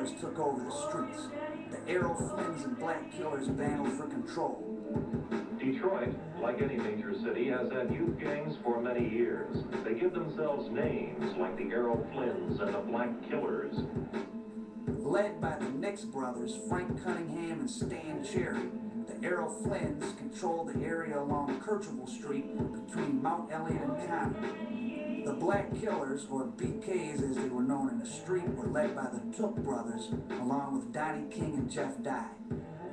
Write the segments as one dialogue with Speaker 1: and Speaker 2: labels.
Speaker 1: killers took over the streets. The Errol Flynns and black killers battled for control.
Speaker 2: Detroit, like any major city, has had youth gangs for many years. They give themselves names like the Errol Flynns and the Black Killers.
Speaker 1: Led by the Nix brothers, Frank Cunningham and Stan Cherry, the Errol Flynns controlled the area along Kercheval Street between Mount Elliott and Conner. The Black Killers, or BKs as they were known in the street, were led by the Took brothers, along with Donnie King and Jeff Dye.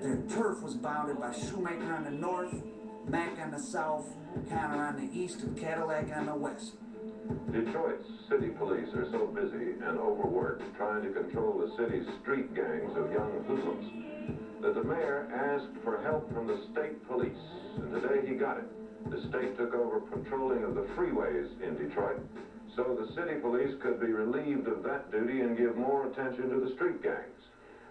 Speaker 1: Their turf was bounded by Shoemaker on the north, Mack on the south, Conner on the east, and Cadillac on the west.
Speaker 3: Detroit's city police are so busy and overworked trying to control the city's street gangs of young hoodlums that the mayor asked for help from the state police, and today he got it. The state took over patrolling of the freeways in Detroit, so the city police could be relieved of that duty and give more attention to the street gangs.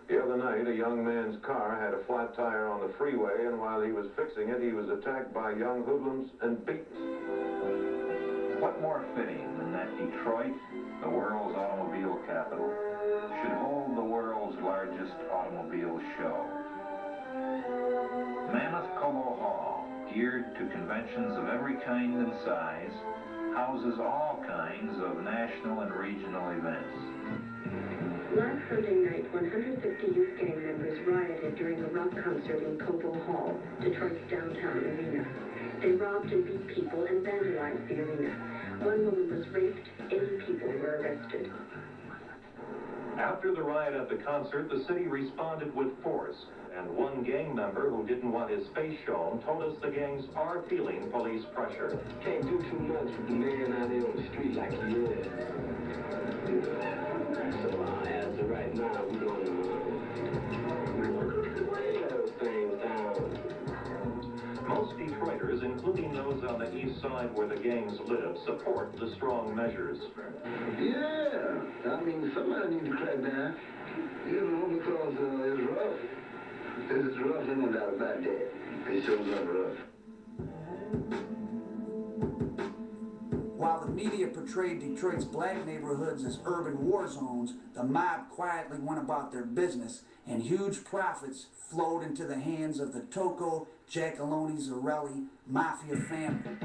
Speaker 3: The other night, a young man's car had a flat tire on the freeway, and while he was fixing it, he was attacked by young hoodlums and beaten.
Speaker 4: What more fitting than that Detroit, the world's automobile capital, should hold the world's largest automobile show? Mammoth Cobo Hall, geared to conventions of every kind and size, houses all kinds of national and regional events.
Speaker 5: Last Sunday night, 150 youth gang members rioted during a rock concert in Cobo Hall, Detroit's downtown arena. They robbed and beat people and vandalized the arena. One woman was raped, 80 people were arrested.
Speaker 2: After the riot at the concert, the city responded with force, and one gang member who didn't want his face shown told us the gangs are feeling police pressure.
Speaker 6: Can't do too much with the man out there on the street like he is. So as of right now, we're going to settle things down.
Speaker 2: Most Detroiters, including those on the east side where the gangs live, support the strong measures.
Speaker 6: Yeah, I mean, somebody needs to crack down, you know, because it's rough. It's rough, there's no doubt about that. It shows up rough.
Speaker 1: While the media portrayed Detroit's black neighborhoods as urban war zones, the mob quietly went about their business, and huge profits flowed into the hands of the Tocco, Giacalone, Zarelli mafia family.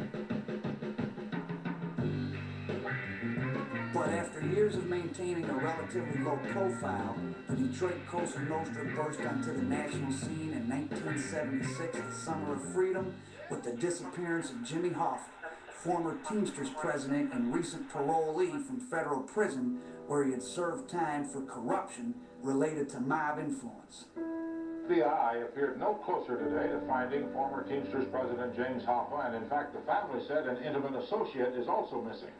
Speaker 1: But after years of maintaining a relatively low profile, the Detroit Cosa Nostra burst onto the national scene in 1976, the Summer of Freedom, with the disappearance of Jimmy Hoffa, former Teamsters president and recent parolee from federal prison, where he had served time for corruption related to mob influence.
Speaker 7: The FBI appeared no closer today to finding former Teamsters president James Hoffa, and in fact the family said an intimate associate is also missing.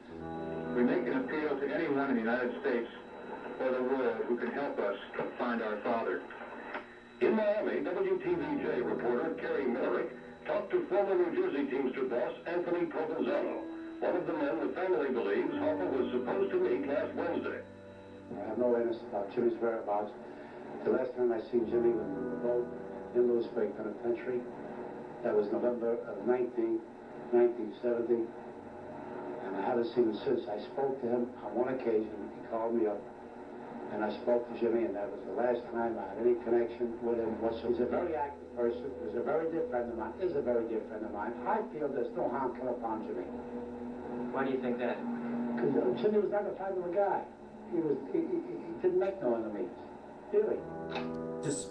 Speaker 8: We make an appeal to anyone in the United States or the world who can help us find our father.
Speaker 9: In Miami, WTVJ reporter Kerry Millerick talked to former New Jersey Teamster boss Anthony Provenzano, one of the men the family believes Hoffa was supposed to meet last Wednesday.
Speaker 10: I have no evidence about Jimmy's whereabouts. The last time I seen Jimmy was in the boat in Lewisburg Penitentiary. That was November of 1970. And I haven't seen him since. I spoke to him on one occasion. He called me up, and I spoke to Jimmy, and that was the last time I had any connection with him whatsoever. He's a very active person. He's a very dear friend of mine. Is a very dear friend of mine. I feel there's no harm come upon Jimmy.
Speaker 11: Why do you think that?
Speaker 10: Because Jimmy was not a type of a guy. He didn't make no enemies. Really.